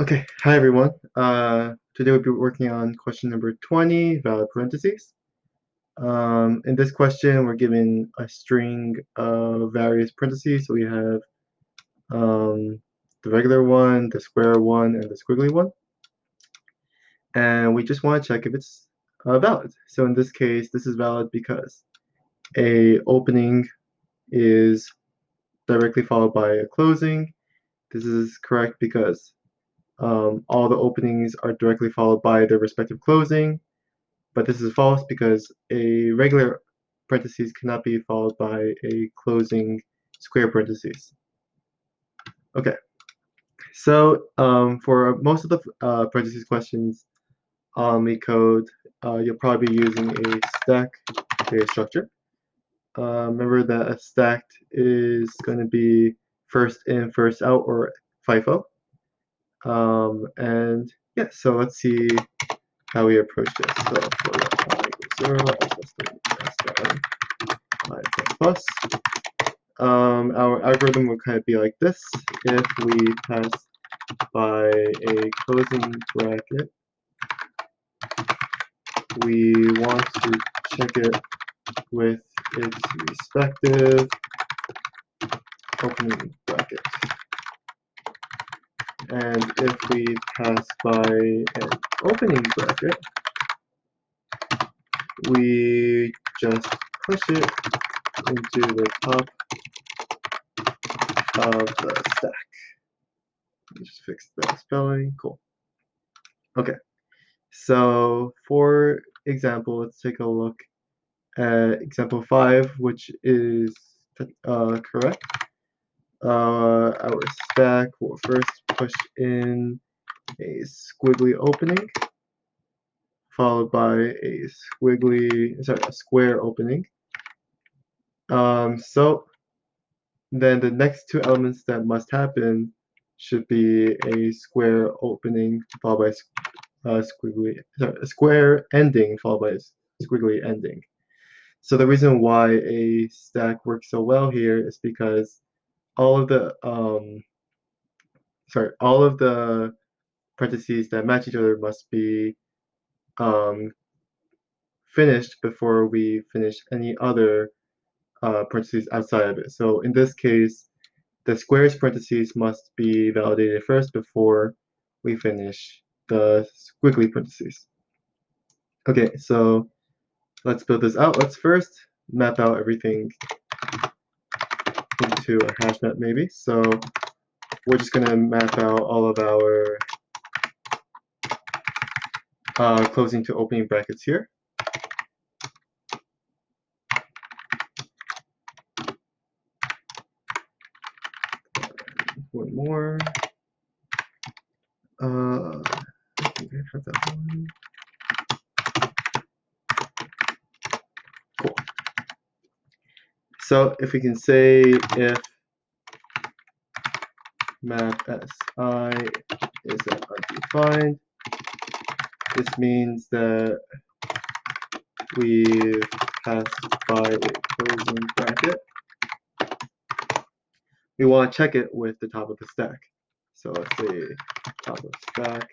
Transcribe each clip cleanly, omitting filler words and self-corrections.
Okay, hi everyone. Today we'll be working on question number 20, valid parentheses. In this question, we're given a string of various parentheses. So we have the regular one, the square one, and the squiggly one. And we just want to check if it's valid. So in this case, this is valid because a opening is directly followed by a closing. This is correct because all the openings are directly followed by their respective closing, but this is false because a regular parentheses cannot be followed by a closing square parentheses. Okay, so for most of the parentheses questions on LeetCode, you'll probably be using a stack data structure. Remember that a stacked is going to be first in, first out, or FIFO. And yeah, so let's see how we approach this. So for I equals 0, I plus. Our algorithm would kind of be like this. If we pass by a closing bracket, we want to check it with its respective opening bracket. And if we pass by an opening bracket, we just push it into the top of the stack. Let me just fix the spelling. Cool. Okay. So for example, let's take a look at example 5, which is correct. Our stack will first push in a squiggly opening, followed by a square opening. So then the next two elements that must happen should be a square opening followed by a square ending followed by a squiggly ending. So the reason why a stack works so well here is because all of the parentheses that match each other must be finished before we finish any other parentheses outside of it. So in this case, the squares parentheses must be validated first before we finish the squiggly parentheses. Okay, so let's build this out. Let's first map out everything into a hash map maybe. So we're just going to map out all of our closing to opening brackets here. One more. I think I have that one. Cool. So if we can say if map si is undefined, this means that we've passed by a closing bracket. We want to check it with the top of the stack. So let's say top of stack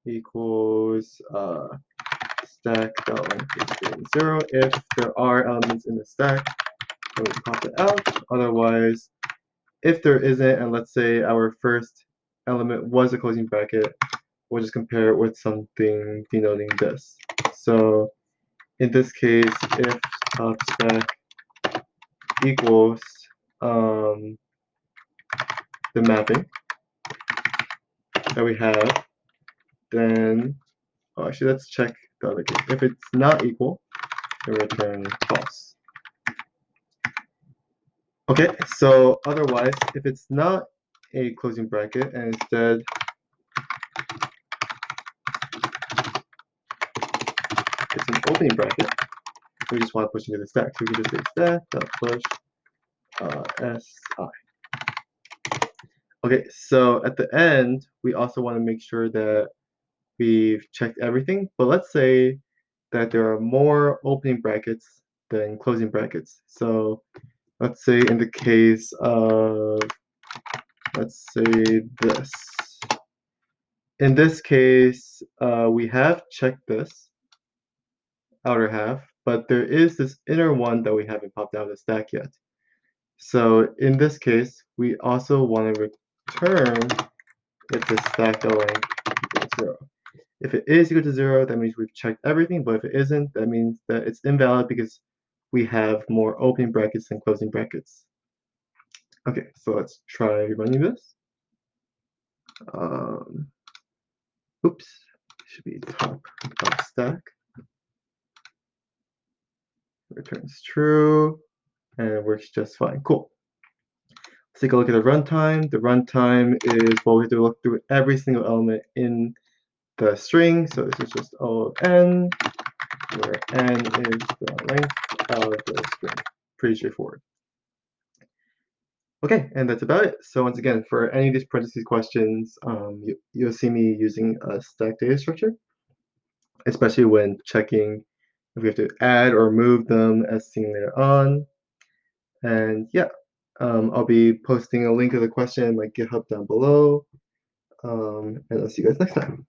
equals stack.length is greater than 0 if there are elements in the stack, then we pop it out. Otherwise, if there isn't, and let's say our first element was a closing bracket, we'll just compare it with something denoting this. So in this case, if top stack equals the mapping that we have, then actually let's check the other case. If it's not equal, then return false. Okay, so otherwise, if it's not a closing bracket and instead it's an opening bracket, we just want to push into the stack. So we can just say stack.push si. Okay, so at the end, we also want to make sure that we've checked everything, but let's say that there are more opening brackets than closing brackets. So let's say in the case of, let's say this. in this case, we have checked this outer half, but there is this inner one that we haven't popped out of the stack yet. So in this case, we also want to return if the stack length equals 0. If it is equal to 0, that means we've checked everything, but if it isn't, that means that it's invalid because we have more opening brackets than closing brackets. Okay, so let's try running this. Oops, should be top of stack. Returns true, and it works just fine. Cool. Let's take a look at the runtime. The runtime is, well, we have to look through every single element in the string. So this is just O of n, where n is the length of the string. Pretty straightforward. Okay, and that's about it. So once again, for any of these parentheses questions, you'll see me using a stack data structure, especially when checking if we have to add or move them as seen later on. And yeah, I'll be posting a link of the question in my GitHub down below. And I'll see you guys next time.